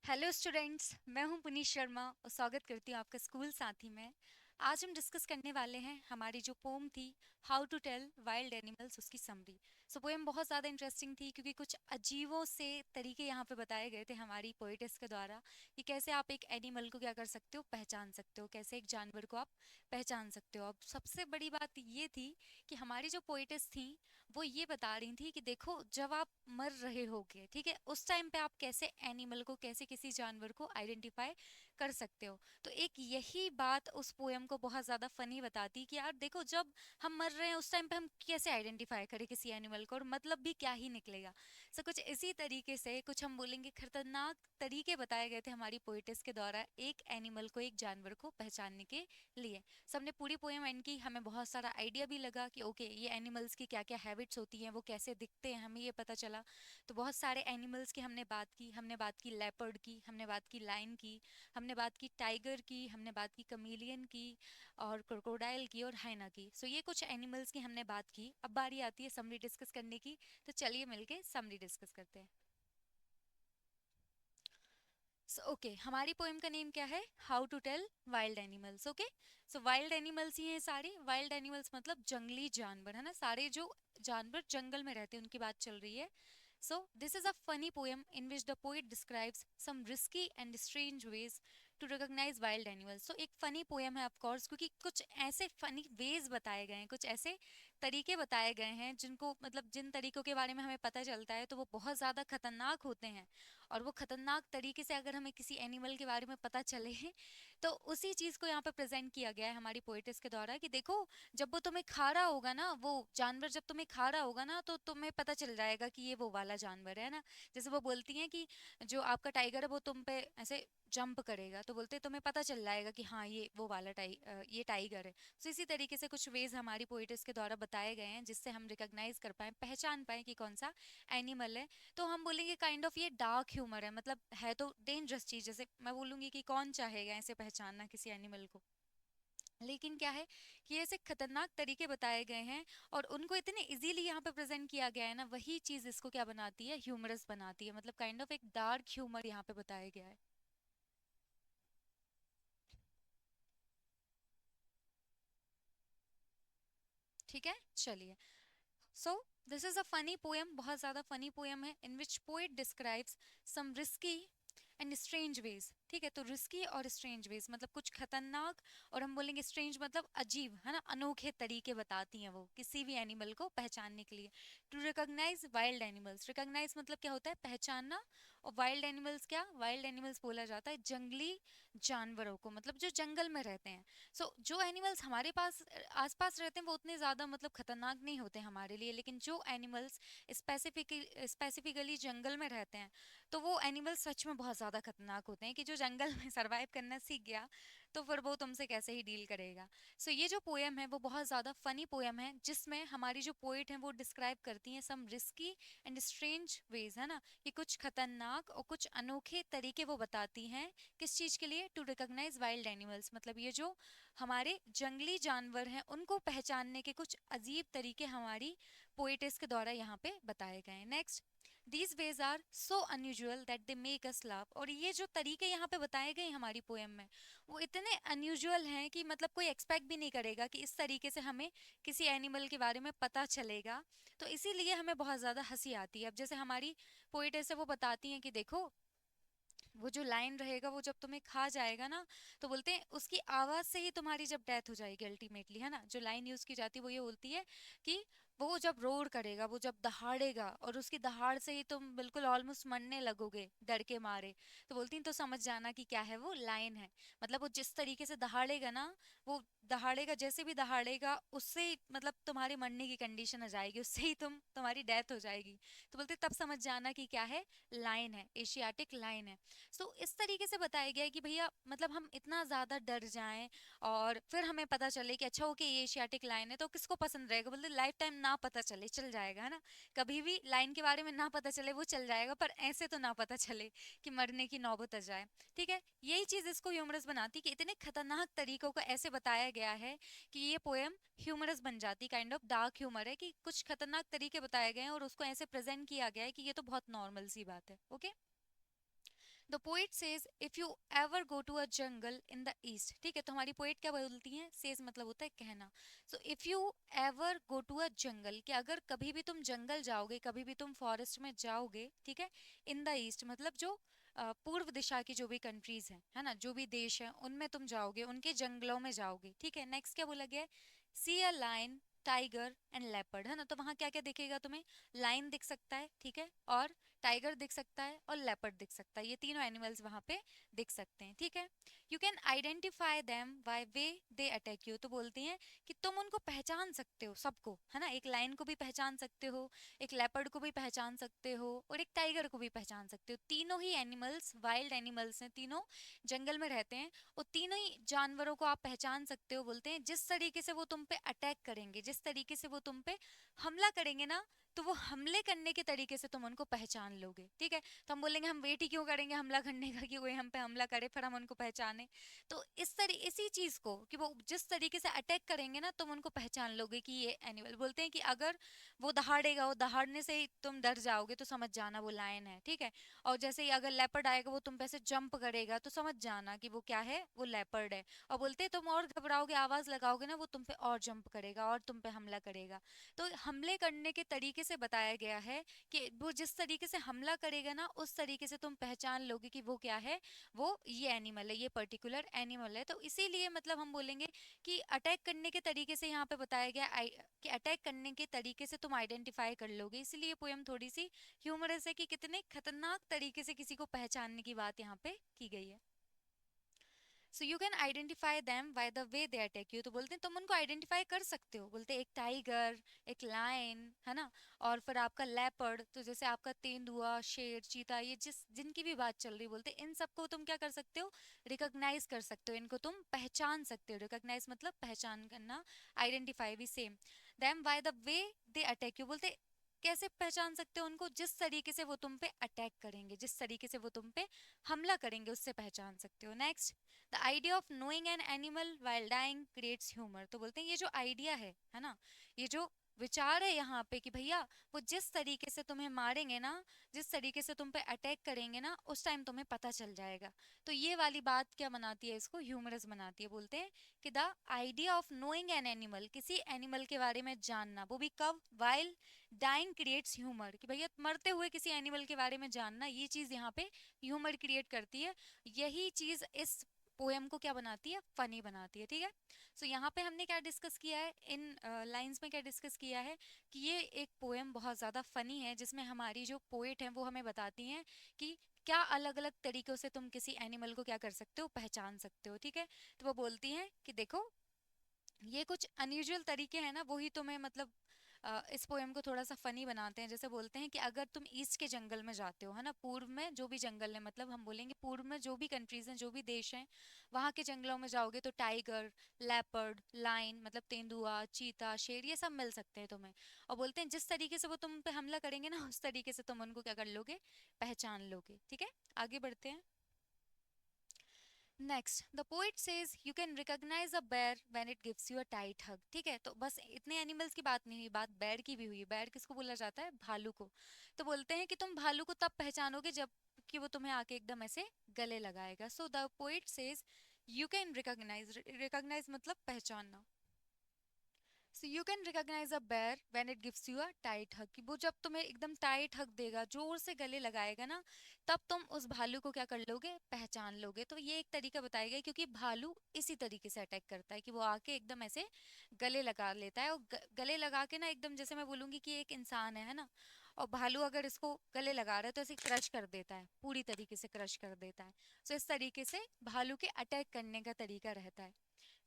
Hello students, मैं हूं पुनीत शर्मा और स्वागत करती हूं आपका स्कूल साथी में। आज हम डिस्कस करने वाले हैं हमारी जो पोम थी, how to tell wild animals, उसकी समरी। सो पोएम बहुत ज़्यादा इंटरेस्टिंग थी क्योंकि कुछ अजीबों से तरीके यहाँ पे बताए गए थे हमारी पोइटेस के द्वारा कि कैसे आप एक एनिमल को क्या कर सकते हो, पहचान सकते हो, कैसे एक जानवर को आप पहचान सकते हो। अब सबसे बड़ी बात ये थी कि हमारी जो पोइटेस थी वो ये बता रही थी कि देखो, जब आप मर रहे होगे, ठीक है, उस टाइम पे आप कैसे एनिमल को, कैसे किसी जानवर को आइडेंटिफाई कर सकते हो। तो एक यही बात उस पोयम को बहुत ज़्यादा फनी बताती कि यार देखो, जब हम मर रहे हैं उस टाइम पे हम कैसे आइडेंटिफाई करें किसी एनिमल को, और मतलब भी क्या ही निकलेगा। सो कुछ इसी तरीके से कुछ हम बोलेंगे खतरनाक तरीके बताए गए थे हमारी पोइटिस के द्वारा एक एनिमल को, एक जानवर को पहचानने के लिए। सो हमने पूरी पोएम एंड की, हमें बहुत सारा आइडिया भी लगा कि ओके, ये एनिमल्स की क्या क्या हैबिट्स होती हैं, वो कैसे दिखते हैं, हमें ये पता चला। तो बहुत सारे एनिमल्स की हमने बात की। हमने बात की लेपर्ड की, हमने बात की लायन की, हमने बात की टाइगर की, हमने बात की कमीलियन की, और क्रोकोडाइल की, और हाइना की। सो ये कुछ एनिमल्स की हमने बात की। अब बारी आती है समरी डिस्कस करने की। तो चलिए मिलके समरी डिस्कस करते हैं। ओके, हमारी पोएम का नेम क्या है? How to tell wild animals. Okay, so wild animals ही हैं सारे। वाइल्ड एनिमल्स मतलब जंगली जानवर, है ना, सारे जो जानवर जंगल में रहते हैं उनकी बात चल रही है। So, this is a funny poem in which the poet describes some risky and strange ways to recognize wild animals. So, एक funny poem है of course, क्योंकि कुछ ऐसे funny ways बताए गए हैं, कुछ ऐसे तरीके बताए गए हैं जिनको, मतलब जिन तरीकों के बारे में हमें पता चलता है तो वो बहुत ज़्यादा खतरनाक होते हैं। और वो खतरनाक तरीके से अगर हमें किसी एनिमल के बारे में पता चले तो उसी चीज़ को यहाँ पे प्रेजेंट किया गया है हमारी पोएटिस के द्वारा कि देखो, जब वो तुम्हें खा रहा होगा ना, वो जानवर जब तुम्हें खा रहा होगा ना, तो तुम्हें पता चल जाएगा कि ये वो वाला जानवर है ना। जैसे वो बोलती हैं कि जो आपका टाइगर है वो तुम पे ऐसे जंप करेगा, तो बोलते हैं तुम्हें पता चल जाएगा कि हाँ, ये वो वाला ये टाइगर है। तो इसी तरीके से कुछ वेज हमारी पोइटिस के द्वारा बताए गए हैं जिससे हम रिकॉग्नाइज कर पाए, पहचान पाए कि कौन सा एनिमल है। तो हम बोलेंगे काइंड ऑफ ये डार्क ह्यूमर है, मतलब है तो डेंजरस चीज। जैसे मैं बोलूंगी कि कौन चाहेगा ऐसे पहचानना किसी एनिमल को, लेकिन क्या है कि ऐसे खतरनाक तरीके बताए गए हैं और उनको इतने इजीली यहाँ पे प्रेजेंट किया गया है ना, वही चीज इसको क्या बनाती है, ह्यूमरस बनाती है। मतलब काइंड ऑफ एक डार्क ह्यूमर यहाँ पे बताया गया है। ठीक है, चलिए। So this is a funny poem, बहुत ज्यादा फनी पोएम है, in which poet describes some risky and strange ways. ठीक है, तो रिस्की और स्ट्रेंज वेज मतलब कुछ खतरनाक, और हम बोलेंगे स्ट्रेंज मतलब अजीब, है ना, अनोखे तरीके बताती हैं वो किसी भी एनिमल को पहचानने के लिए। To recognise wild animals, recognise मतलब क्या होता है, पहचानना। और वाइल्ड एनिमल्स, क्या वाइल्ड एनिमल्स बोला जाता है जंगली जानवरों को, मतलब जो जंगल में रहते हैं। जो एनिमल्स हमारे पास आसपास रहते हैं वो उतने ज़्यादा मतलब खतरनाक नहीं होते हमारे लिए, लेकिन जो एनिमल्स स्पेसिफिकली जंगल में रहते हैं, तो वो एनिमल्स सच में बहुत ज़्यादा खतरनाक होते हैं कि जो जंगल में सरवाइव करना सीख गया तो फिर वो तुमसे कैसे ही डील करेगा। ये जो पोएम है वो बहुत ज़्यादा फनी पोएम है, जिसमें हमारी जो पोइट हैं वो डिस्क्राइब करती हैं सम रिस्की एंड स्ट्रेंज वेज, है ना, कि कुछ खतरनाक और कुछ अनोखे तरीके वो बताती हैं किस चीज़ के लिए, टू रिकॉग्नाइज वाइल्ड एनिमल्स, मतलब ये जो हमारे जंगली जानवर हैं उनको पहचानने के कुछ अजीब तरीके हमारी पोएटिस के द्वारा यहाँ पे बताए गए हैं। Next, these ways are so unusual that they make us laugh. और ये जो तरीके यहाँ पे बताए गए हमारी पोएम में, वो इतने अनयूजुअल हैं कि मतलब कोई एक्सपेक्ट भी नहीं करेगा कि इस तरीके से हमें किसी एनिमल के बारे में पता चलेगा। तो इसीलिए हमें बहुत ज़्यादा हंसी आती है। अब जैसे हमारी पोएट है वो बताती हैं कि देखो, वो जो लाइन रहेगा वो जब तुम्हें खा जाएगा ना, तो बोलते हैं उसकी आवाज से ही तुम्हारी जब डेथ हो जाएगी अल्टीमेटली, है ना। जो लाइन यूज की जाती है वो ये बोलती है कि वो जब रोर करेगा, वो जब दहाड़ेगा, और उसकी दहाड़ से ही तुम बिल्कुल ऑलमोस्ट मरने लगोगे डर के मारे, तो बोलती हैं तो समझ जाना कि क्या है, वो लाइन है। मतलब वो जिस तरीके से दहाड़ेगा ना, वो दहाड़ेगा, जैसे भी दहाड़ेगा उससे ही मतलब तुम्हारे मरने की कंडीशन आ जाएगी, उससे ही तुम्हारी डेथ हो जाएगी। तो बोलते तब समझ जाना कि क्या है, लाइन है, एशियाटिक लाइन है। इस तरीके से बताया गया है कि भैया मतलब हम इतना ज़्यादा डर जाएं और फिर हमें पता चले कि अच्छा ओके ये एशियाटिक लाइन है, तो किसको पसंद रहेगा, बोलते लाइफ टाइम ना पता चले चल जाएगा, है ना। कभी भी लाइन के बारे में ना पता चले वो चल जाएगा, पर ऐसे तो ना पता चले कि मरने की नौबत आ जाए। ठीक है, यही चीज़ इसको ह्यूमरस बनाती कि इतने खतरनाक तरीकों को ऐसे बताया गया है कि ये पोएम ह्यूमरस बन जाती, काइंड ऑफ डार्क ह्यूमर है कि कुछ खतरनाक तरीके बताए गए हैं और उसको ऐसे प्रेजेंट किया गया है कि ये तो बहुत नॉर्मल सी बात है। Okay, the poet says if you ever go to a jungle in the east, ठीक है, तो हमारी पोइट क्या बोलती हैं, सेज मतलब होता है कहना। So if you ever go to a jungle, कि अगर कभी भी तुम जंगल जाओगे, कभी भी तुम फॉरेस्ट में जाओगे, ठीक है, इन द ईस्ट मतलब जो पूर्व दिशा की जो भी कंट्रीज हैं, है ना, जो भी देश हैं, उनमें तुम जाओगे, उनके जंगलों में जाओगे, ठीक है। नेक्स्ट क्या बोला गया है, see a lion, tiger and leopard, है ना, तो वहां क्या क्या दिखेगा तुम्हें, लाइन दिख सकता है, ठीक है, और टाइगर दिख सकता है, और लेपर्ड दिख सकता है, ये तीनों एनिमल्स वहां पे दिख सकते हैं, ठीक है। You can identify them by way they attack you, तो बोलती हैं कि तुम उनको पहचान सकते हो सबको, है ना, एक लाइन को भी पहचान सकते हो, एक लेपर्ड को भी पहचान सकते हो, और एक टाइगर को भी पहचान सकते हो। तीनों ही एनिमल्स वाइल्ड एनिमल्स हैं, तीनों जंगल में रहते हैं, और तीनों ही जानवरों को आप पहचान सकते हो। बोलते हैं जिस तरीके से वो तुम पे अटैक करेंगे, जिस तरीके से वो तुम पे हमला करेंगे ना, तो वो हमले करने के तरीके से तुम उनको पहचान लोगे, ठीक है। तो हम बोलेंगे हम वेट ही क्यों करेंगे हमला करने का, कि कोई हम पे हमला करे फिर हम उनको पहचाने। तो इसी चीज को, कि वो जिस तरीके से अटैक करेंगे ना, तुम उनको पहचान लोगे कि ये एनिमल। बोलते हैं कि अगर वो दहाड़ेगा, वो दहाड़ने से ही तुम डर जाओगे, तो समझ जाना वो लायन है, ठीक है। और जैसे ही अगर लेपर्ड आएगा, वो तुम पे से जंप करेगा, तो समझ जाना कि वो क्या है, वो लेपर्ड है। और बोलते हैं तुम और घबराओगे, आवाज लगाओगे ना, वो तुम पे और जंप करेगा और तुम पे हमला करेगा। तो हमले करने के तरीके से बताया गया है कि वो जिस तरीके से हमला करेगा ना, उस तरीके से तुम पहचान लोगे कि वो क्या है, वो ये एनिमल है, ये पर्टिकुलर एनिमल है। तो इसीलिए मतलब हम बोलेंगे कि अटैक करने के तरीके से यहाँ पे बताया गया कि अटैक करने के तरीके से तुम आइडेंटिफाई कर लोगे। इसीलिए पोयम थोड़ी सी ह्यूमरस है कि कितने खतरनाक तरीके से किसी को पहचानने की बात यहाँ पे की गई है। सो you can identify them by the way they attack you, तो बोलते हैं तुम उनको आइडेंटिफाई कर सकते हो। बोलते हैं एक टाइगर, एक लायन, है ना, और फिर आपका लेपर्ड, तो जैसे आपका तेंदुआ, शेर, चीता, ये जिनकी भी बात चल रही, बोलते हैं इन सबको तुम क्या कर सकते हो, रिकॉग्नाइज कर सकते हो, इनको तुम पहचान सकते हो। रिकॉग्नाइज मतलब पहचान करना, आइडेंटिफाई भी same. Them by the way they attack you, बोलते कैसे पहचान सकते हो उनको, जिस तरीके से वो तुम पे अटैक करेंगे, जिस तरीके से वो तुम पे हमला करेंगे, उससे पहचान सकते हो। Next, the idea of knowing an animal while dying creates humour, तो बोलते हैं ये जो आइडिया है ना, ये जो विचार है यहाँ पे कि भैया वो जिस तरीके से तुम्हें मारेंगे ना, जिस तरीके से तुम पे अटैक करेंगे ना, उस टाइम तुम्हें पता चल जाएगा। तो ये वाली बात क्या बनाती है, इसको ह्यूमरस बनाती है। बोलते हैं कि the idea of knowing an animal, किसी एनिमल के बारे में जानना, वो भी कब, वाइल डाइंग क्रिएट्स ह्यूमर, कि भैया मरते हुए किसी एनिमल के बारे में जानना, ये चीज यहाँ पे ह्यूमर क्रिएट करती है। यही चीज इस पोएम को क्या बनाती है, फनी बनाती है, ठीक है। सो यहाँ पे हमने क्या डिस्कस किया है, इन लाइंस में क्या डिस्कस किया है, कि ये एक पोएम बहुत ज़्यादा फनी है, जिसमें हमारी जो पोएट हैं वो हमें बताती हैं कि क्या अलग अलग तरीकों से तुम किसी एनिमल को क्या कर सकते हो, पहचान सकते हो, ठीक है। तो वो बोलती हैं कि देखो ये कुछ अनयूजुअल तरीके हैं ना, वही तुम्हें मतलब इस पोएम को थोड़ा सा फनी बनाते हैं। जैसे बोलते हैं कि अगर तुम ईस्ट के जंगल में जाते हो, है ना, पूर्व में जो भी जंगल है, मतलब हम बोलेंगे पूर्व में जो भी कंट्रीज हैं, जो भी देश हैं, वहाँ के जंगलों में जाओगे तो टाइगर, लेपर्ड, लाइन मतलब तेंदुआ, चीता, शेर, ये सब मिल सकते हैं तुम्हें। और बोलते हैं जिस तरीके से वो तुम पे हमला करेंगे ना, उस तरीके से तुम उनको क्या कर लोगे, पहचान लोगे, ठीक है। आगे बढ़ते हैं। Next, the poet says you can recognise a bear when it gives you a tight hug, ठीक है। तो बस इतने एनिमल्स की बात नहीं हुई, बात बेयर की भी हुई। बेयर किसको बोला जाता है, भालू को। तो बोलते हैं कि तुम भालू को तब पहचानोगे जब कि वो तुम्हें आके एकदम ऐसे गले लगाएगा। So the poet says you can recognise, recognise मतलब पहचानना। So you can recognise a bear when it gives you a tight hug, कि वो जब तुम्हें एकदम टाइट हग देगा, जोर से गले लगाएगा ना, तब तुम उस भालू को क्या कर लोगे, पहचान लोगे। तो ये एक तरीका बताया गया, क्योंकि भालू इसी तरीके से अटैक करता है कि वो आके एकदम ऐसे गले लगा लेता है, और गले लगा के ना एकदम, जैसे मैं बोलूंगी कि एक इंसान है ना, और भालू अगर इसको गले लगा रहा है तो ऐसे क्रश कर देता है, पूरी तरीके से क्रश कर देता है। सो इस तरीके से भालू के अटैक करने का तरीका रहता है।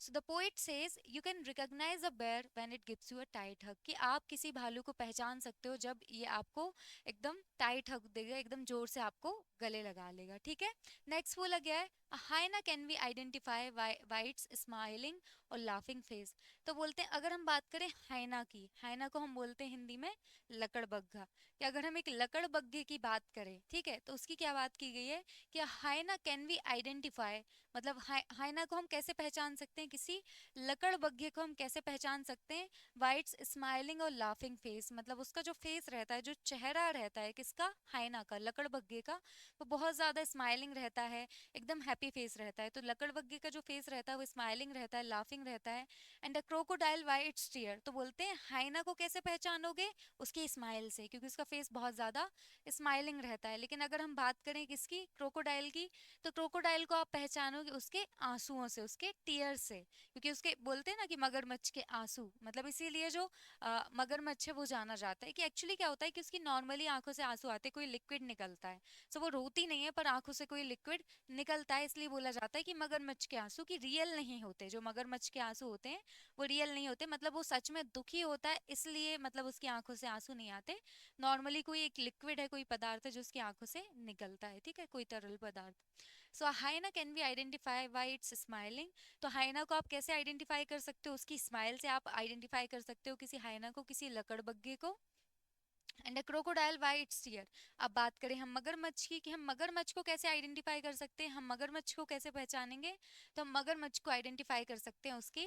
So the poet says you can recognise a bear when it gives you a tight hug, कि आप किसी भालू को पहचान सकते हो जब ये आपको एकदम टाइट हग देगा, एकदम जोर से आपको गले लगा लेगा, ठीक है। नेक्स्ट बोला गया है, a hyena can be identified by its smiling और लाफिंग फेस। तो बोलते हैं अगर हम बात करें हाइना की, हाइना को हम बोलते हैं हिंदी में लकड़बग्घा, कि अगर हम एक लकड़बग्घे की बात करें, ठीक है, तो उसकी क्या बात की गई है कि हाइना कैन वी आइडेंटिफाई, मतलब हाइना को हम कैसे पहचान सकते हैं, किसी लकड़बग्घे को हम कैसे पहचान सकते हैं, वाइट्स स्माइलिंग और लाफिंग फेस, मतलब उसका जो फेस रहता है, जो चेहरा रहता है किसका, हाइना का, लकड़बग्घे का, वो बहुत ज्यादा स्माइलिंग रहता है, एकदम हैप्पी फेस रहता है। तो लकड़बग्घे का जो फेस रहता है वो स्माइलिंग रहता है, लाफिंग रहता है। And the crocodile why its tear, तो बोलते हैं हाइना को कैसे पहचानोगे, उसकी स्माइल से, क्योंकि उसका फेस बहुत ज्यादा स्माइलिंग रहता है। लेकिन अगर हम बात करें किसकी, क्रोकोडाइल की, तो क्रोकोडाइल को आप पहचानोगे उसके आंसुओं से, उसके टीयर से, क्योंकि उसके बोलते हैं ना कि मगरमच्छ के आंसू, मतलब इसीलिए जो मगरमच्छ है वो जाना जाता है कि एक्चुअली क्या होता है कि उसकी नॉर्मली आंखों से आंसू आते, कोई लिक्विड निकलता है। सो वो रोती नहीं है पर आंखों से कोई लिक्विड निकलता है, इसलिए बोला जाता है कि मगरमच्छ के आंसू की रियल नहीं होते, जो मगरमच्छ के आंसू होते हैं वो रियल नहीं होते, मतलब वो सच में दुखी होता है, इसलिए मतलब उसकी आंखों से आंसू नहीं आते। नॉर्मली कोई एक लिक्विड है, कोई पदार्थ है जो उसकी आंखों से निकलता है, ठीक है, कोई तरल पदार्थ। So hyena can be identify by its smiling, तो हाइना को आप कैसे आइडेंटिफाई कर सकते हो, उसकी स्माइल से आप आइडेंटिफाई कर सकते हो किसी हाइना को, किसी लकड़बग्घे को। And crocodile by its tear, अब बात करें हम मगरमच्छ की, कि हम मगरमच्छ को कैसे आइडेंटिफाई कर सकते हैं, हम मगरमच्छ को कैसे पहचानेंगे, तो हम मगरमच्छ को आइडेंटिफाई कर सकते हैं उसके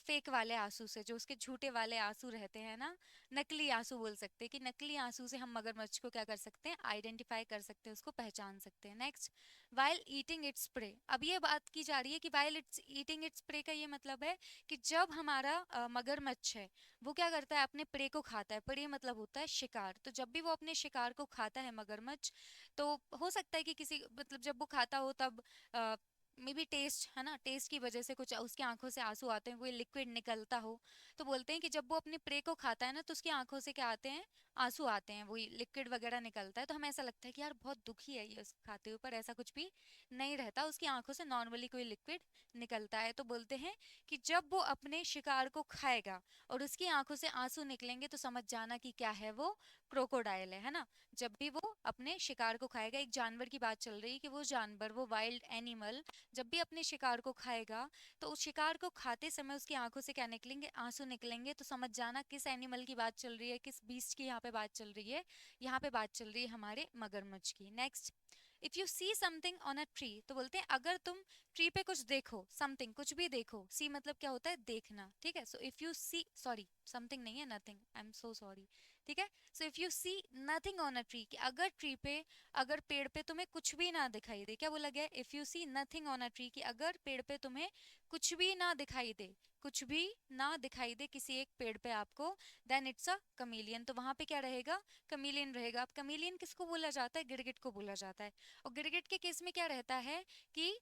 फेक वाले आंसू से, जो उसके झूठे वाले आंसू रहते हैं ना, नकली आंसू बोल सकते हैं, कि नकली आंसू से हम मगरमच्छ को क्या कर सकते हैं, आइडेंटिफाई कर सकते हैं, उसको पहचान सकते हैं। Next, while eating its prey, अब ये बात की जा रही है कि while it's eating its prey का ये मतलब है कि जब हमारा मगरमच्छ है वो क्या करता है, अपने प्रे को खाता है, प्रे मतलब होता है शिकार, तो जब भी वो अपने शिकार को खाता है मगरमच्छ, तो हो सकता है कि किसी, मतलब जब वो खाता हो तब मे बी टेस्ट है ना, टेस्ट की वजह से कुछ उसकी आंखों से आंसू आते हैं, कोई लिक्विड निकलता हो, तो बोलते हैं कि जब वो अपने प्रे को खाता है ना तो उसकी आंखों से क्या आते हैं, आंसू आते हैं, वही लिक्विड वगैरह निकलता है, तो हमें ऐसा लगता है कि यार बहुत दुखी है ये खाते हुए, पर ऐसा कुछ भी नहीं रहता, उसकी आंखों से नॉर्मली कोई लिक्विड निकलता है। तो बोलते हैं कि जब वो अपने शिकार को खाएगा और उसकी आंखों से आंसू निकलेंगे तो समझ जाना कि क्या है वो, क्रोकोडाइल है ना। जब भी वो अपने शिकार को खाएगा, एक जानवर की बात चल रही है कि वो जानवर, वो वाइल्ड एनिमल जब भी अपने शिकार को खाएगा, तो उस शिकार को खाते समय उसकी आंखों से क्या निकलेंगे, आंसू निकलेंगे, तो समझ जाना किस एनिमल की बात चल रही है, किस बीस्ट की यहाँ पे बात चल रही है, यहाँ पे बात चल रही है हमारे मगरमच्छ की। Next, if you see something on a tree, तो बोलते हैं अगर तुम ट्री पे कुछ देखो, समथिंग कुछ भी देखो, सी मतलब क्या होता है, देखना, ठीक है। So if you see, sorry something नहीं है, nothing, I am so sorry, ठीक है। So if you see nothing on a tree, कि अगर ट्री पे, अगर पेड़ पे तुम्हें कुछ भी ना दिखाई दे, क्या बोला गया, if you see nothing on a tree, कि अगर पेड़ पे तुम्हें कुछ भी ना दिखाई दे, कुछ भी ना दिखाई दे किसी एक पेड़ पे आपको, देन इट्स अ कमीलियन, तो वहां पे क्या रहेगा, कमीलियन रहेगा। अब कमीलियन किसको बोला जाता है, गिरगिट को बोला जाता है। और गिरगिट के केस में क्या रहता है कि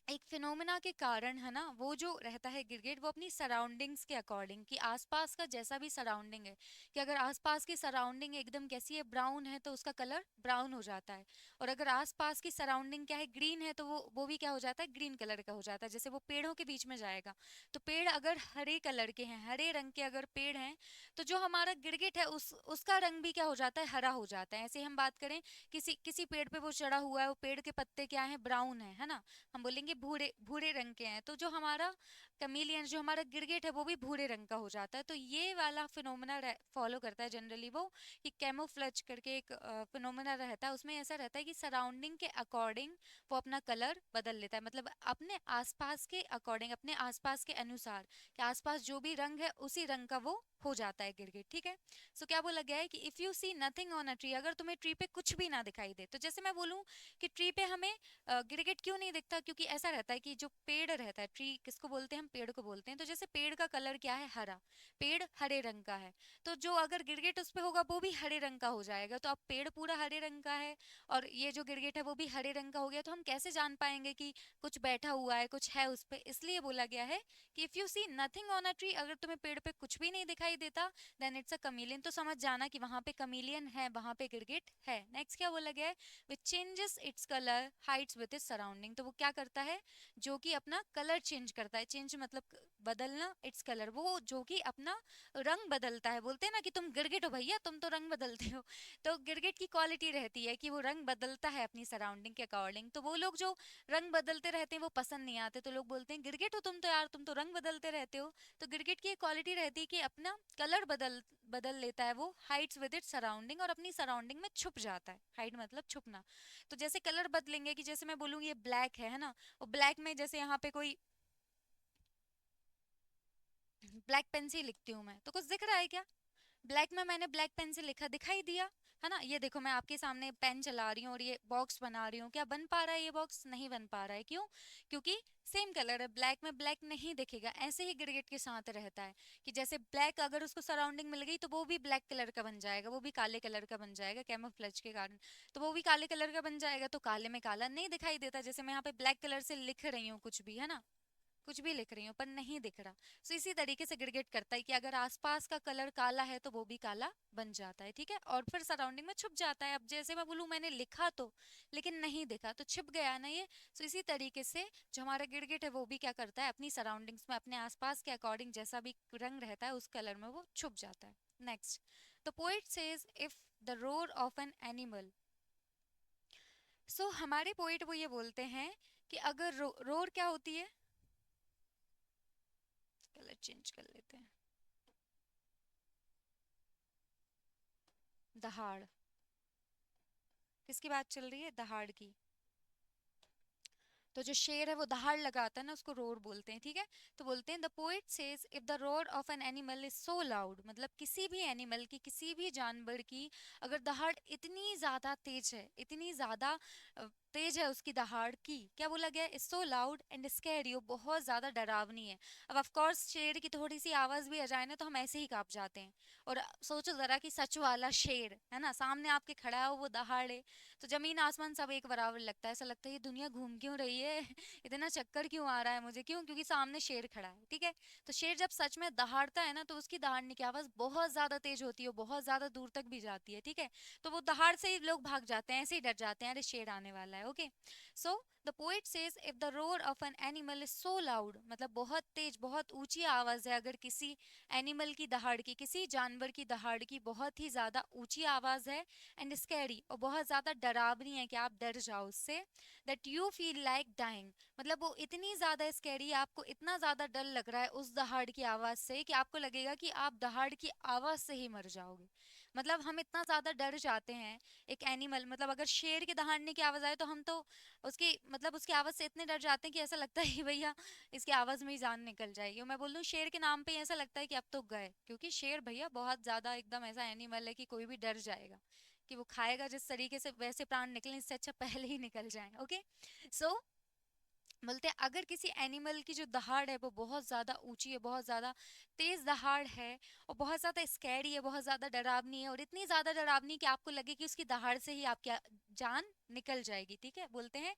एक फिनोमेना के कारण है ना, वो जो रहता है गिरगिट, वो अपनी सराउंडिंग्स के अकॉर्डिंग, कि आसपास का जैसा भी सराउंडिंग है, कि अगर आसपास की सराउंडिंग एकदम कैसी है, ब्राउन है, तो उसका कलर ब्राउन हो जाता है। और अगर आसपास की सराउंडिंग क्या है, ग्रीन है, तो वो भी क्या हो जाता है, ग्रीन कलर का हो जाता है। जैसे वो पेड़ों के बीच में जाएगा, तो पेड़ अगर हरे कलर के हैं, हरे रंग के अगर पेड़ हैं, तो जो हमारा गिरगिट है उसका रंग भी क्या हो जाता है, हरा हो जाता है। ऐसे हम बात करें, किसी किसी पेड़ पे वो चढ़ा हुआ है, वो पेड़ के पत्ते क्या है, ब्राउन है ना, हम बोलेंगे भूरे भूरे रंग के हैं, तो जो हमारा कमीलियन, जो हमारा गिरगिट है, वो भी भूरे रंग का हो जाता है। तो ये वाला फिनोमेना फॉलो करता है जनरली वो, कि कैमोफ्लेज करके एक फिनोमेना रहता है, उसमें ऐसा रहता है कि सराउंडिंग के अकॉर्डिंग वो अपना कलर बदल लेता है, मतलब अपने आसपास के अकॉर्डिंग, अपने आसपास के अनुसार, कि आसपास जो भी रंग है उसी रंग का वो हो जाता है गिरगिट, ठीक है। सो क्या बोला गया है कि if you see nothing on a tree, अगर तुम्हें ट्री पे कुछ भी ना दिखाई दे, तो जैसे मैं बोलूं कि ट्री पे हमें गिरगिट क्यों नहीं दिखता, क्योंकि ऐसा रहता है कि जो पेड़ रहता है, ट्री किसको बोलते हैं, हम पेड़ को बोलते हैं, तो जैसे पेड़ का कलर क्या है, हरा, पेड़ हरे रंग का है, तो जो अगर गिरगिट उस पे होगा वो भी हरे रंग का हो जाएगा, तो अब पेड़ पूरा हरे रंग का है और ये जो गिरगिट है वो भी हरे रंग का हो गया, तो हम कैसे जान पाएंगे कि कुछ बैठा हुआ है, कुछ है उस पे। इसलिए बोला गया है कि if you see nothing on a tree, अगर तुम्हें पेड़ पे कुछ भी नहीं दिखाई दिखाई देता, देन इट्स अ कमीलियन। तो समझ जाना कि वहां पे कमीलियन है, वहां पे गिरगिट है। नेक्स्ट क्या बोला गया है, which changes its colour hides with its surrounding. तो वो क्या करता है, जो कि अपना कलर चेंज करता है। चेंज मतलब बदलना, इट्स कलर, वो जो कि अपना रंग बदलता है। बोलते हैं ना कि तुम गिरगिट हो भैया, तुम तो रंग बदलते हो। तो गिरगिट की क्वालिटी रहती है कि वो रंग बदलता है अपनी सराउंडिंग के अकॉर्डिंग। तो वो लोग जो रंग बदलते रहते हैं वो पसंद नहीं आते, तो लोग बोलते हैं गिरगिट हो तुम तो यार, तुम तो रंग बदलते रहते हो। तो गिरगिट की क्वालिटी रहती है कि अपना कलर बदल बदल लेता है वो, हाइड्स विद इट्स सराउंडिंग, और अपनी सराउंडिंग में छुप जाता है। हाइड मतलब छुपना। तो जैसे कलर बदलेंगे, कि जैसे मैं बोलूँ ये ब्लैक है ना, और ब्लैक में जैसे यहाँ पे कोई ब्लैक पेन से ही लिखती हूँ मैं, तो कुछ दिख रहा है क्या? ब्लैक में मैंने ब्लैक पेन से लिखा, दिखाई दिया है ना। ये देखो मैं आपके सामने पेन चला रही हूँ और ये बॉक्स बना रही हूँ, क्या बन पा रहा है? ये बॉक्स नहीं बन पा रहा है, क्यों? क्योंकि सेम कलर है, ब्लैक में ब्लैक नहीं दिखेगा। ऐसे ही गिरगिट के साथ रहता है कि जैसे ब्लैक अगर उसको सराउंडिंग मिल गई तो वो भी ब्लैक कलर का बन जाएगा, वो भी काले कलर का बन जाएगा कैमोफ्लेज के कारण। तो वो भी काले कलर का बन जाएगा, तो काले में काला नहीं दिखाई देता। जैसे मैं यहाँ पे ब्लैक कलर से लिख रही हूँ कुछ भी, है ना, कुछ भी लिख रही हूँ पर नहीं दिख रहा। सो इसी तरीके से गिरगिट करता है कि अगर आसपास का कलर काला है तो वो भी काला बन जाता है, ठीक है, और फिर सराउंडिंग में छुप जाता है। अब जैसे मैं बोलूँ मैंने लिखा तो, लेकिन नहीं दिखा, तो छिप गया ना ये। सो इसी तरीके से जो हमारा गिरगिट है वो भी क्या करता है, अपनी सराउंडिंग्स में अपने आसपास के अकॉर्डिंग जैसा भी रंग रहता है उस कलर में वो छुप जाता है। Next, the poet says if the roar of an animal. सो हमारे पोइट वो ये बोलते हैं कि अगर रोर क्या होती है, कलर चेंज कर लेते हैं, दहाड़। किसकी बात चल रही है? दहाड़ की। तो जो शेर है वो दहाड़ लगाता है ना, उसको रोर बोलते हैं, ठीक है। तो बोलते हैं the poet says if the roar of an animal is so loud, मतलब किसी भी एनिमल की, किसी भी जानवर की अगर दहाड़ इतनी ज्यादा तेज है, इतनी ज्यादा तेज है उसकी दहाड़ की, क्या बोला गया, is so loud and scary, वो बहुत ज्यादा डरावनी है। अब ऑफ कोर्स शेर की थोड़ी सी आवाज भी आ जाए ना तो हम ऐसे ही कांप जाते हैं। और सोचो जरा कि सच वाला शेर है ना, सामने आपके खड़ा है, वो दहाड़, तो जमीन आसमान सब एक बराबर लगता है। ऐसा लगता है ये दुनिया घूम क्यों रही है इतना चक्कर क्यों आ रहा है मुझे, क्यों? क्योंकि सामने शेर खड़ा है, ठीक है। तो शेर जब सच में दहाड़ता है ना तो उसकी दहाड़ने की आवाज बहुत ज्यादा तेज होती है, बहुत ज्यादा दूर तक भी जाती है, ठीक है। तो वो दहाड़ से ही लोग भाग जाते हैं, ऐसे ही डर जाते हैं, अरे शेर आने वाला है, okay. So the poet says if the roar of an animal is so loud, मतलब बहुत तेज, बहुत ऊंची आवाज है अगर किसी एनिमल की दहाड़ की, किसी जानवर की दहाड़ की बहुत ही ज्यादा ऊंची आवाज है, एंड स्कैरी, और बहुत ज्यादा डरावनी है कि आप डर जाओ उससे, that you feel like dying, मतलब वो इतनी ज्यादा स्कैरी, आपको इतना ज्यादा डर लग रहा है उस दहाड़ की आवाज से कि आपको लगेगा कि आप दहाड़ की आवाज से ही मर जाओगे। मतलब हम इतना ज्यादा डर जाते हैं एक एनिमल, मतलब अगर शेर के दहाड़ने की आवाज आए तो हम तो उसकी, मतलब उसकी आवाज से इतने डर जाते हैं कि ऐसा लगता है कि भैया इसकी आवाज में ही जान निकल जाएगी। और मैं बोल दूं शेर के नाम पे ही ऐसा लगता है कि अब तो गए, क्योंकि शेर भैया बहुत ज्यादा एकदम ऐसा एनिमल है कि कोई भी डर जाएगा कि वो खाएगा जिस तरीके से, वैसे प्राण निकले, इससे अच्छा पहले ही निकल जाए, ओके। सो बोलते हैं अगर किसी एनिमल की जो दहाड़ है वो बहुत ज्यादा ऊंची है, बहुत ज्यादा तेज दहाड़ है, और बहुत ज्यादा स्कैरी है, बहुत ज्यादा डरावनी है, और इतनी ज्यादा डरावनी कि आपको लगे कि उसकी दहाड़ से ही आपकी जान निकल जाएगी, ठीक है। बोलते हैं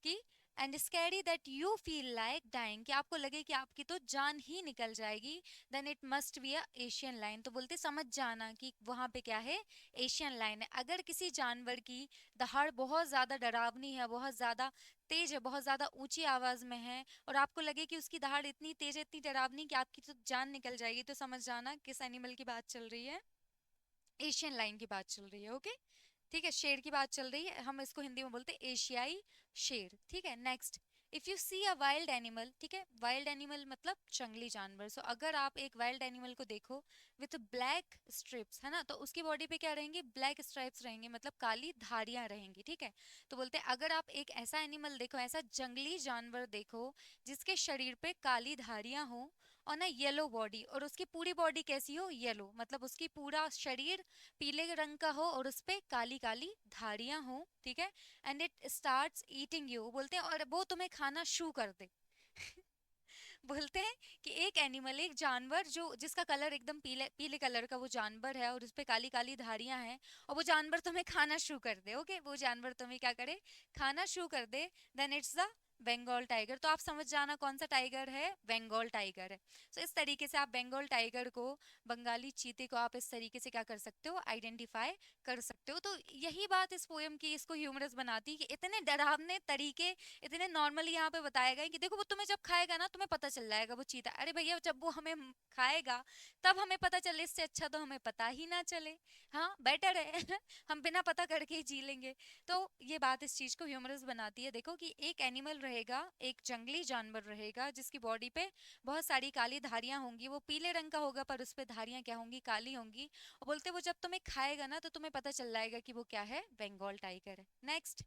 कि and scary that you feel like dying, कि आपको लगे कि आपकी तो जान ही निकल जाएगी, then it must be a Asian line. तो बोलते समझ जाना कि वहां पे क्या है, एशियन लाइन है। अगर किसी जानवर की दहाड़ बहुत ज्यादा डरावनी है, बहुत ज्यादा तेज है, बहुत ज्यादा ऊंची आवाज में है, और आपको लगे कि उसकी दहाड़ इतनी तेज है, इतनी डरावनी कि आपकी तो जान निकल जाएगी, तो समझ जाना किस एनिमल की बात चल रही है, एशियन लाइन की बात चल रही है, ओके। ठीक है, शेर की बात चल रही है, हम इसको हिंदी में बोलते हैं एशियाई शेर, ठीक है। Next, if you see a wild animal, ठीक है, वाइल्ड एनिमल मतलब जंगली जानवर। सो अगर आप एक वाइल्ड एनिमल को देखो विथ ब्लैक स्ट्रिप्स, है ना, तो उसकी बॉडी पे क्या रहेंगे, ब्लैक स्ट्राइप्स रहेंगे, मतलब काली धारियां रहेंगी, ठीक है। तो बोलते हैं अगर आप एक ऐसा एनिमल देखो, ऐसा जंगली जानवर देखो जिसके शरीर पे काली धारियां हो और ना येलो बॉडी, और उसकी पूरी बॉडी कैसी हो, येलो, मतलब उसकी पूरा शरीर पीले रंग का हो और उस पे काली काली धारियां हो, ठीक है। And it starts eating you, बोलते हैं, और वो तुम्हें खाना शुरू कर दे बोलते हैं कि एक एनिमल, एक जानवर जो जिसका कलर एकदम पीले पीले कलर का वो जानवर है और उस पे काली काली धारियां हैं, और वो जानवर तुम्हें खाना शुरू कर दे, ओके, वो जानवर तुम्हें क्या करे, खाना शुरू कर दे, then it's the Bengal tiger. तो आप समझ जाना कौन सा टाइगर है, बंगाल टाइगर है। तो इस तरीके से आप बंगाल टाइगर को, बंगाली चीते को आप इस तरीके से क्या कर सकते हो, आइडेंटिफाई कर सकते हो। तो यही बात इस पोयम की इसको ह्यूमरस बनाती है कि इतने डरावने तरीके, इतने नॉर्मली यहाँ पे बताया गया है कि देखो वो तुम्हें जब खाएगा ना तुम्हें पता चल जाएगा वो चीता। अरे भैया जब वो हमें खाएगा तब हमें पता चले, इससे अच्छा तो हमें पता ही ना चले। हाँ बेटर है हम बिना पता करके ही जी लेंगे। तो ये बात इस चीज को ह्यूमरस बनाती है। देखो कि एक एनिमल रहेगा, एक जंगली जानवर रहेगा जिसकी बॉडी पे बहुत सारी काली धारियां होंगी, वो पीले रंग का होगा पर उस पे धारियां क्या होंगी, काली होंगी। और बोलते वो जब तुम्हें खाएगा ना तो तुम्हें पता चल जाएगा कि वो क्या है, बंगाल टाइगर है। Next,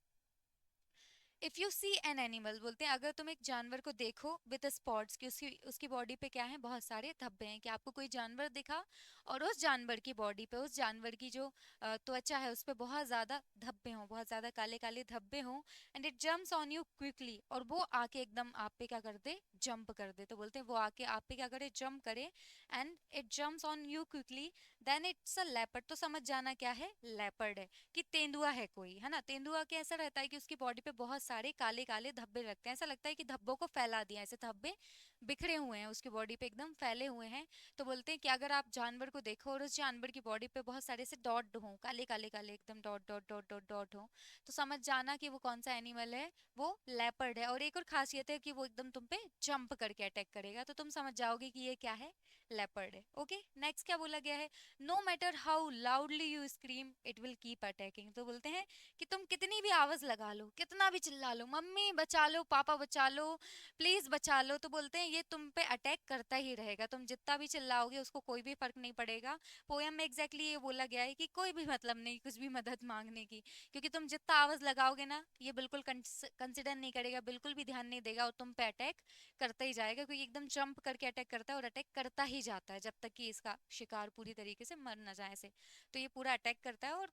if you see an animal, बोलते हैं अगर तुम एक जानवर को देखो विद स्पॉट्स, कि उसकी उसकी बॉडी पे क्या है, बहुत सारे धब्बे हैं। कि आपको कोई जानवर दिखा और उस जानवर की बॉडी पे, उस जानवर की जो त्वचा है उस पे बहुत ज्यादा धब्बे हों, बहुत ज्यादा काले काले धब्बे हों, and it jumps on you quickly, और वो आके एकदम आप पे क्या कर दे, जंप कर दे। तो बोलते हैं वो आके आप पे क्या करे, जंप करे, and it jumps on you quickly, then it's a leopard. तो समझ जाना क्या है, लेपर्ड है, कि तेंदुआ है कोई, है ना। तेंदुआ के ऐसा रहता है कि उसकी बॉडी पे बहुत सारे काले काले धब्बे लगते हैं, ऐसा लगता है कि धब्बों को फैला दिया, ऐसे धब्बे बिखरे हुए हैं उसकी बॉडी पे, एकदम फैले हुए हैं। तो बोलते हैं कि अगर आप जानवर को देखो और उस जानवर की बॉडी पे बहुत सारे से डॉट हो, काले काले काले एकदम dot dot dot dot dot हो, तो समझ जाना कि वो कौन सा एनिमल है, वो लेपर्ड है। और एक और खासियत है कि वो एकदम तुम पे जंप करके अटैक करेगा, तो तुम समझ जाओगे कि ये क्या है, लेपर्ड है। ओके, नेक्स्ट क्या बोला गया है, no matter how loudly you scream it will keep attacking. तो बोलते हैं कि तुम कितनी भी आवाज लगा लो, कितना भी चिल्ला लो, मम्मी बचा लो, पापा बचा लो, प्लीज बचा लो, तो बोलते हैं ये तुम पे अटैक करता ही रहेगा। तुम जितना भी चिल्लाओगे उसको कोई भी फर्क नहीं पड़ेगा। पोयम में एग्जैक्टली ये बोला गया है कि कोई भी मतलब नहीं कुछ भी मदद मांगने की, क्योंकि तुम जितना आवाज लगाओगे ना ये बिल्कुल कंसिडर नहीं करेगा, बिल्कुल भी ध्यान नहीं देगा, और तुम पे अटैक करता ही जाएगा, क्योंकि एकदम जंप करके अटैक करता है और अटैक करता ही जाता है जब तक कि इसका शिकार पूरी तरीके से मर ना जाए से। तो ये पूरा अटैक करता है और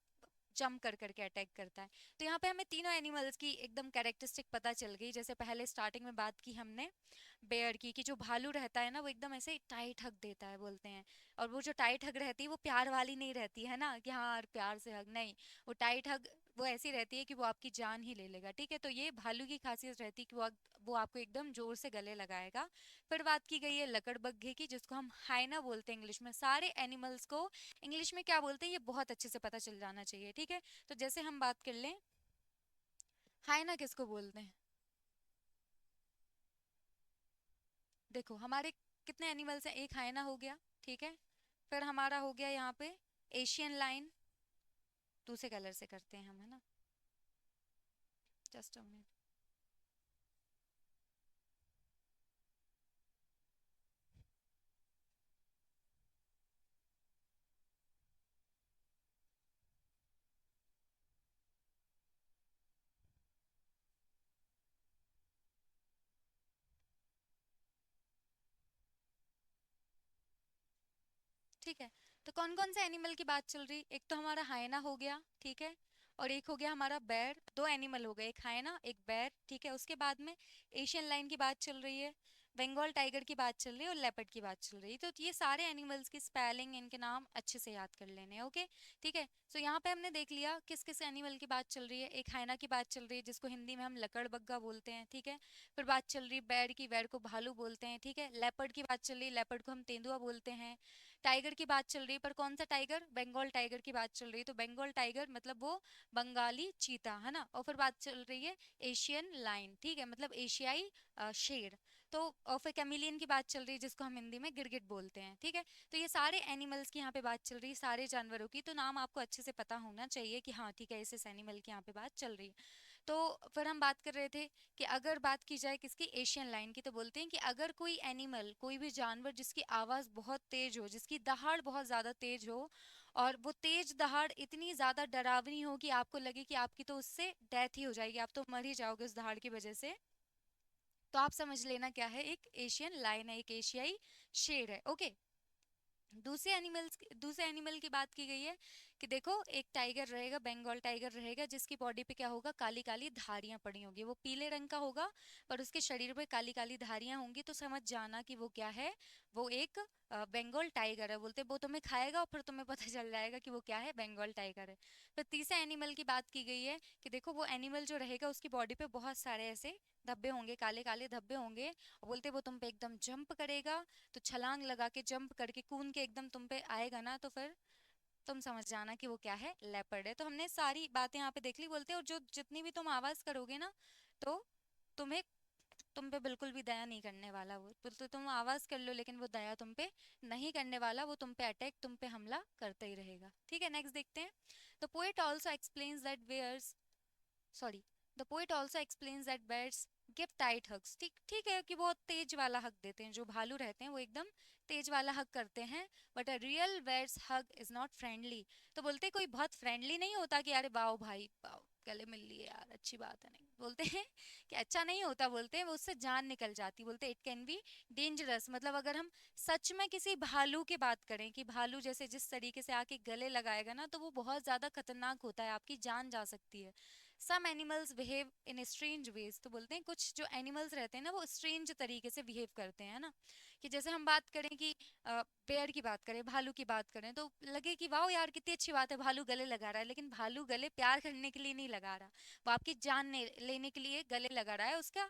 जंप कर करके अटैक करता है। तो यहाँ पे हमें तीनों एनिमल्स की एकदम कैरेक्टरिस्टिक पता चल गई। जैसे पहले स्टार्टिंग में बात की हमने बेयर की, कि जो भालू रहता है ना वो एकदम ऐसे टाइट हग देता है बोलते हैं। और वो जो टाइट हग रहती है वो प्यार वाली नहीं रहती है ना, कि हाँ यार प्यार से हग, नहीं, वो टाइट हग वो ऐसी रहती है कि वो आपकी जान ही ले लेगा। ठीक है, तो ये भालू की खासियत रहती है कि वो आपको एकदम जोर से गले लगाएगा। फिर बात की गई है लकड़बग्घे की, जिसको हम हाइना बोलते हैं इंग्लिश में। सारे एनिमल्स को इंग्लिश में क्या बोलते हैं ये बहुत अच्छे से पता चल जाना चाहिए। ठीक है, तो जैसे हम बात कर लें, हाइना किसको बोलते हैं, देखो हमारे कितने एनिमल्स हैं, एक हाइना हो गया, ठीक है। फिर हमारा हो गया यहाँ पे एशियन लाइन, दूसरे कलर से करते हैं हम, है ना, जस्ट अ मिनट। ठीक है, तो कौन कौन से एनिमल की बात चल रही, एक तो हमारा हाइना हो गया, ठीक है, और एक हो गया हमारा बैर। दो एनिमल हो गए, एक हाइना एक बैर, ठीक है। उसके बाद में एशियन लाइन की बात चल रही है, बंगाल टाइगर की बात चल रही है, और लेपर्ड की बात चल रही है। तो ये सारे एनिमल्स की स्पेलिंग, इनके नाम अच्छे से याद कर लेने, ओके। ठीक है, सो यहाँ पे हमने देख लिया किस किस एनिमल की बात चल रही है। एक हाइना की बात चल रही है जिसको हिंदी में हम लकड़बग्गा बोलते हैं, ठीक है। फिर बात चल रही है बैर की, बैर को भालू बोलते हैं, ठीक है। लेपर्ड की बात चल रही है, लेपर्ड को हम तेंदुआ बोलते हैं। टाइगर की बात चल रही है, पर कौन सा टाइगर, बंगाल टाइगर की बात चल रही है, तो बंगाल टाइगर मतलब वो बंगाली चीता, है ना। और फिर बात चल रही है एशियन लाइन, ठीक है, मतलब एशियाई शेर। तो और फिर कैमिलियन की बात चल रही है जिसको हम हिंदी में गिरगिट बोलते हैं, ठीक है। तो ये सारे एनिमल्स की यहाँ पे बात चल रही है, सारे जानवरों की, तो नाम आपको अच्छे से पता होना चाहिए कि हाँ ठीक है इस एनिमल की यहाँ पे बात चल रही है। तो फिर हम बात कर रहे थे कि अगर बात की जाए किसकी, एशियन लाइन की, तो बोलते हैं कि अगर कोई एनिमल, कोई भी जानवर जिसकी आवाज बहुत तेज हो, जिसकी दहाड़ बहुत ज्यादा तेज हो, और वो तेज दहाड़ इतनी ज्यादा डरावनी हो कि आपको लगे कि आपकी तो उससे डेथ ही हो जाएगी, आप तो मर ही जाओगे उस दहाड़ की वजह से, तो आप समझ लेना क्या है, एक एशियन लाइन है, एक एशियाई शेर है, ओके। दूसरे एनिमल की बात की गई है कि देखो एक टाइगर रहेगा, बंगाल टाइगर रहेगा, जिसकी बॉडी पे क्या होगा, काली काली धारियां पड़ी होंगी। वो पीले रंग का होगा पर उसके शरीर पे काली काली धारियां होंगी, तो समझ जाना कि वो क्या है, वो एक बंगाल टाइगर है। बोलते वो तुम्हें खाएगा और फिर तुम्हें पता चल जाएगा कि वो क्या है, बंगाल टाइगर है। फिर तीसरे एनिमल की बात की गई है कि देखो वो एनिमल जो रहेगा उसकी बॉडी पे बहुत सारे ऐसे धब्बे होंगे, काले काले धब्बे होंगे, और बोलते वो तुम पे एकदम जंप करेगा, तो छलांग लगा के जंप करके कूद के एकदम तुम पे आएगा ना, तो फिर तुम समझ जाना कि वो क्या है, लेपर्ड है। तो हमने सारी बातें यहाँ पे देख ली। बोलते हैं और जो जितनी भी तुम आवाज करोगे ना, तो तुम्हें तुम पे बिल्कुल भी दया नहीं करने वाला। वो बिल्कुल तुम आवाज कर लो लेकिन वो दया तुम पे नहीं करने वाला, वो तुम पे अटैक, तुम पे हमला करता ही रहेगा। ठीक है, नेक्स्ट देखते हैं। The poet also explains that bears, sorry, the poet also explains that bears give tight hugs. ठीक ठीक है कि बहुत तेज वाला हक देते हैं, जो भालू रहते हैं वो एकदम तेज वाला हक करते हैं। But a real bear's hug is not friendly. तो बोलते हैं कोई बहुत फ्रेंडली नहीं होता कि अरे बाओ भाई बाओ गले मिल लिए यार अच्छी बात है, नहीं बोलते हैं कि अच्छा नहीं होता, बोलते हैं वो उससे जान निकल जाती। बोलते इट कैन बी डेंजरस। मतलब अगर हम सच में किसी भालू की बात करें कि भालू जैसे जिस तरीके से आके गले लगाएगा ना, तो वो बहुत ज्यादा खतरनाक होता है, आपकी जान जा सकती है। Some animals behave in strange ways. तो बोलते हैं कुछ जो एनिमल्स रहते हैं ना वो स्ट्रेंज तरीके से बिहेव करते हैं ना, कि जैसे हम बात करें कि बेयर की बात करें, भालू की बात करें, तो लगे कि वाह यार कितनी अच्छी बात है, भालू गले लगा रहा है। लेकिन भालू गले प्यार करने के लिए नहीं लगा रहा, वो आपकी जान लेने के लिए गले लगा रहा है। उसका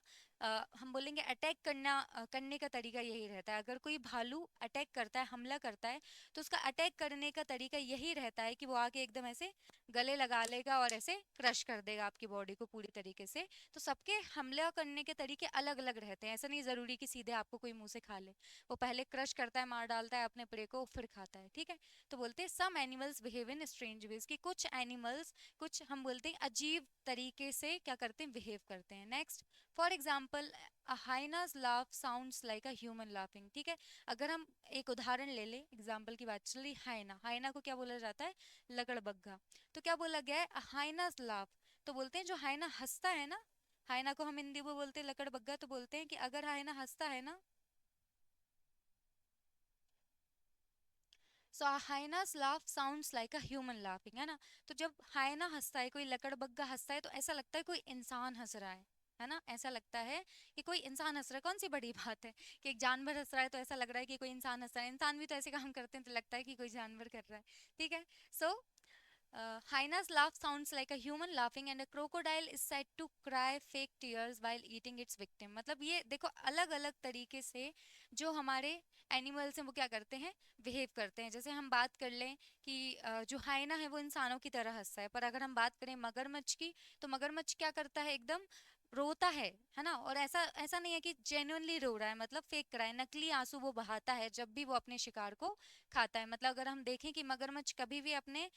हम बोलेंगे अटैक करने का तरीका यही रहता है। अगर कोई भालू अटैक करता है, हमला करता है, तो उसका अटैक करने का तरीका यही रहता है कि वो आके एकदम ऐसे गले लगा लेगा और ऐसे क्रश कर देगा आपकी बॉडी को पूरी तरीके से। तो सबके हमला करने के तरीके अलग अलग रहते हैं, ऐसा नहीं जरूरी कि सीधे आपको कोई मुंह से खा ले। वो पहले क्रश करता है, मार डालता है अपने प्रे को, फिर खाता है। ठीक है, तो बोलते हैं some animals behave in strange ways, कि कुछ एनिमल्स कुछ हम बोलते हैं अजीब तरीके से क्या करते हैं, बिहेव करते हैं। Next, for example a hyenas laugh sounds like a human laughing. ठीक है, अगर हम एक उदाहरण ले ले, एग्जाम्पल की बात चली, हाइना, हाइना को क्या बोला जाता है, लकड़बग्गा। तो क्या बोला गया है, हाइनास लाफ। तो बोलते हैं जो हाइना हंसता है ना, हाइना को हम हिंदी में बोलते हैं लकड़बग्गा। तो बोलते हैं कि अगर हाइना हंसता है ना, so hyenas laugh sounds like a human laughing, है ना। तो जब हाइना हंसता है, कोई लकड़बग्गा हंसता है, तो ऐसा लगता है कोई इंसान हंस रहा है ना, ऐसा लगता है कि कोई इंसान हंस रहा है। कौन सी बड़ी बात है कि एक जानवर हंस रहा है, तो ऐसा लग रहा है कि कोई इंसान हंस रहा है। इंसान भी तो ऐसे काम करते हैं, तो लगता है कि कोई जानवर कर रहा है। ठीक है, सो hyena's laugh sounds like a human laughing and a crocodile is said to cry fake tears while eating its victim। मतलब ये देखो अलग अलग तरीके से जो हमारे एनिमल्स हैं वो क्या करते हैं, बिहेव करते हैं। जैसे हम बात कर लें कि जो हाइना है वो इंसानों की तरह हंसता है, पर अगर हम बात करें मगरमच्छ की, तो मगरमच्छ क्या करता है, एकदम रोता है ना। और ऐसा ऐसा नहीं है कि जेन्युइनली रो रहा है, मतलब फेक रहा है, नकली आंसू वो बहाता है जब भी वो अपने शिकार को खाता है। मतलब अगर हम देखें कि मगरमच्छ कभी भी अपने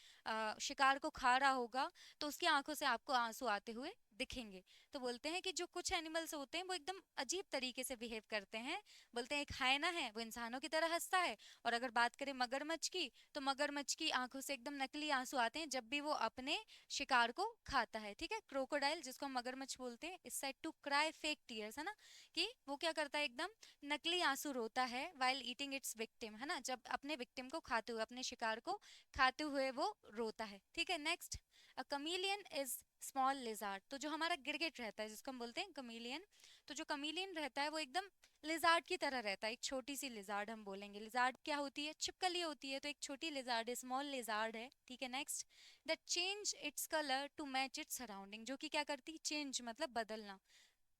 शिकार को खा रहा होगा, तो उसकी आंखों से आपको आंसू आते हुए दिखेंगे। तो बोलते हैं कि जो कुछ एनिमल्स होते हैं वो एकदम अजीब तरीके से बिहेव करते हैं। बोलते हैं एक हायना है वो इंसानों की तरह हंसता है, और अगर बात करें मगरमच्छ की, तो मगरमच्छ की आंखों से एकदम नकली आंसू आते हैं जब भी वो अपने शिकार को खाता है। ठीक है, क्रोकोडाइल जिसको हम मगरमच्छ बोलते हैं, is said to cry fake tears, है ना, कि वो क्या करता है, एकदम नकली आंसू रोता है वाइल ईटिंग इट्स विक्टिम, है ना, जब अपने विक्टिम को खाते हुए, अपने शिकार को खाते हुए वो रोता है। ठीक है, next, a chameleon is small lizard. तो जो हमारा गिरगिट रहता है जिसको हम बोलते हैं कमीलियन, तो जो कमीलियन रहता है वो एकदम लिजार्ड की तरह रहता है, एक छोटी सी लिजार्ड हम बोलेंगे। लिजार्ड क्या होती है, छिपकली होती है, तो एक छोटी लिजार्ड है, स्मॉल लिजार्ड है। ठीक है, next, that change its colour to match its surrounding. जो कि क्या करती है, चेंज मतलब बदलना,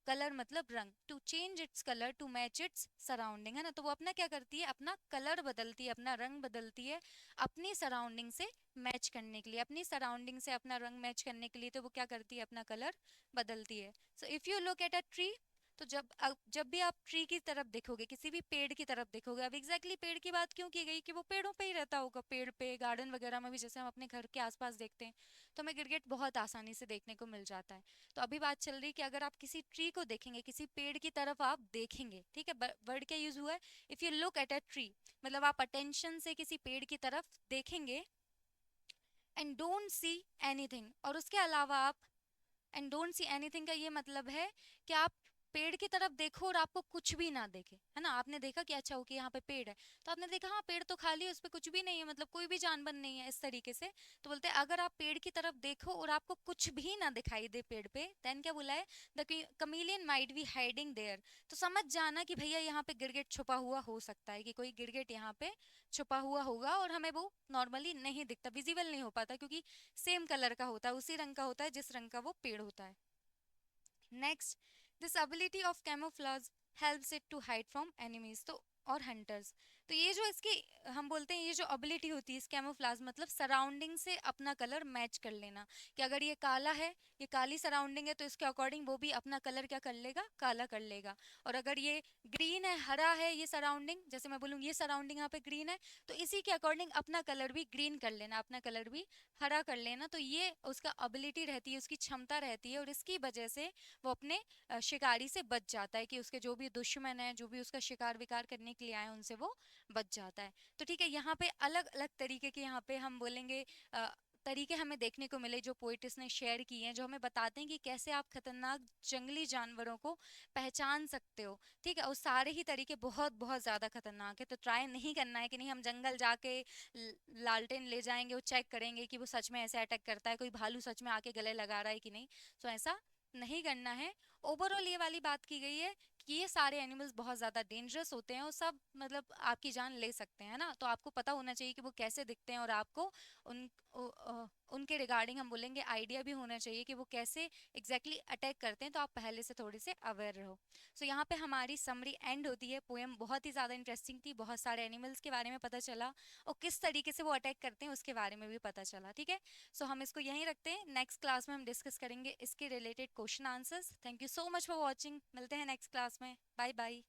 कलर मतलब रंग, to change its colour to match its surrounding, है ना। तो वो अपना क्या करती है, अपना कलर बदलती है, अपना रंग बदलती है अपनी सराउंडिंग से मैच करने के लिए, अपनी सराउंडिंग से अपना रंग मैच करने के लिए। तो वो क्या करती है, अपना कलर बदलती है। So if you look at a tree, तो जब भी आप ट्री की तरफ देखोगे, किसी भी पेड़ की तरफ देखोगे, अब एग्जैक्टली पेड़ की बात क्यों की गई, कि वो पेड़ों पे ही रहता होगा, पेड़ पे, गार्डन वगैरह में भी जैसे हम अपने घर के आसपास देखते हैं, तो हमें गिरगिट बहुत आसानी से देखने को मिल जाता है। तो अभी बात चल रही है कि अगर आप किसी ट्री को देखेंगे, किसी पेड़ की तरफ आप देखेंगे, ठीक है, वर्ड क्या यूज हुआ है, if you look at a tree, मतलब आप अटेंशन से किसी पेड़ की तरफ देखेंगे, एंड डोंट सी एनीथिंग, और उसके अलावा आप, एंड डोंट सी एनीथिंग का ये मतलब है कि आप पेड़ की तरफ देखो और आपको कुछ भी ना देखे, है ना, आपने देखा कि अच्छा ओके यहाँ पे पेड़ है, तो आपने देखा हाँ पेड़ तो खाली है, उस पे कुछ भी नहीं है, मतलब कोई भी जानवर नहीं है इस तरीके से। तो बोलते हैं अगर आप पेड़ की तरफ देखो और आपको कुछ भी ना दिखाई दे पेड़ पे, देन क्या बोला है, the chameleon might be hiding there. तो समझ जाना कि भैया यहाँ पे गिरगिट छुपा हुआ हो सकता है, कि कोई गिरगिट यहाँ पे छुपा हुआ होगा और हमें वो नॉर्मली नहीं दिखता, विजिबल नहीं हो पाता, क्योंकि सेम कलर का होता है, उसी रंग का होता है जिस रंग का वो पेड़ होता है। Next, this ability of camouflage helps it to hide from enemies तो और hunters। तो ये जो इसकी हम बोलते हैं ये जो एबिलिटी होती है इस कैमोफ्लाज, मतलब सराउंडिंग से अपना कलर मैच कर लेना, कि अगर ये काला है, ये काली सराउंडिंग है, तो इसके अकॉर्डिंग वो भी अपना कलर क्या कर लेगा, काला कर लेगा। और अगर ये ग्रीन है, हरा है ये सराउंडिंग, जैसे मैं बोलूँ ये सराउंडिंग यहाँ पे ग्रीन है, तो इसी के अकॉर्डिंग अपना कलर भी ग्रीन कर लेना, अपना कलर भी हरा कर लेना। तो ये उसका एबिलिटी रहती है, उसकी क्षमता रहती है, और इसकी वजह से वो अपने शिकारी से बच जाता है, कि उसके जो भी दुश्मन है, जो भी उसका शिकार विकार करने के लिए आए, उनसे वो बच जाता है। तो ठीक है, यहाँ पे अलग अलग तरीके के यहाँ पे हम बोलेंगे तरीके हमें देखने को मिले जो पोइटिस ने शेयर किए हैं, जो हमें बताते हैं कि कैसे आप खतरनाक जंगली जानवरों को पहचान सकते हो। ठीक है, और सारे ही तरीके बहुत बहुत ज़्यादा खतरनाक है, तो ट्राई नहीं करना है कि नहीं हम जंगल जाके लालटेन ले जाएंगे और चेक करेंगे कि वो सच में ऐसे अटैक करता है, कोई भालू सच में आके गले लगा रहा है कि नहीं। तो ऐसा नहीं करना है। ओवरऑल ये वाली बात की गई है कि ये सारे एनिमल्स बहुत ज़्यादा डेंजरस होते हैं और सब मतलब आपकी जान ले सकते हैं ना, तो आपको पता होना चाहिए कि वो कैसे दिखते हैं, और आपको उन उनके रिगार्डिंग हम बोलेंगे आइडिया भी होना चाहिए कि वो कैसे एग्जैक्टली अटैक करते हैं, तो आप पहले से थोड़े से अवेयर रहो। सो यहाँ पे हमारी समरी एंड होती है। पोएम बहुत ही ज़्यादा इंटरेस्टिंग थी, बहुत सारे एनिमल्स के बारे में पता चला और किस तरीके से वो अटैक करते हैं उसके बारे में भी पता चला। ठीक है, सो हम इसको यहीं रखते हैं, नेक्स्ट क्लास में हम डिस्कस करेंगे इसके related question answers. Thank you so much for watching, मिलते हैं नेक्स्ट क्लास में, बाय बाय।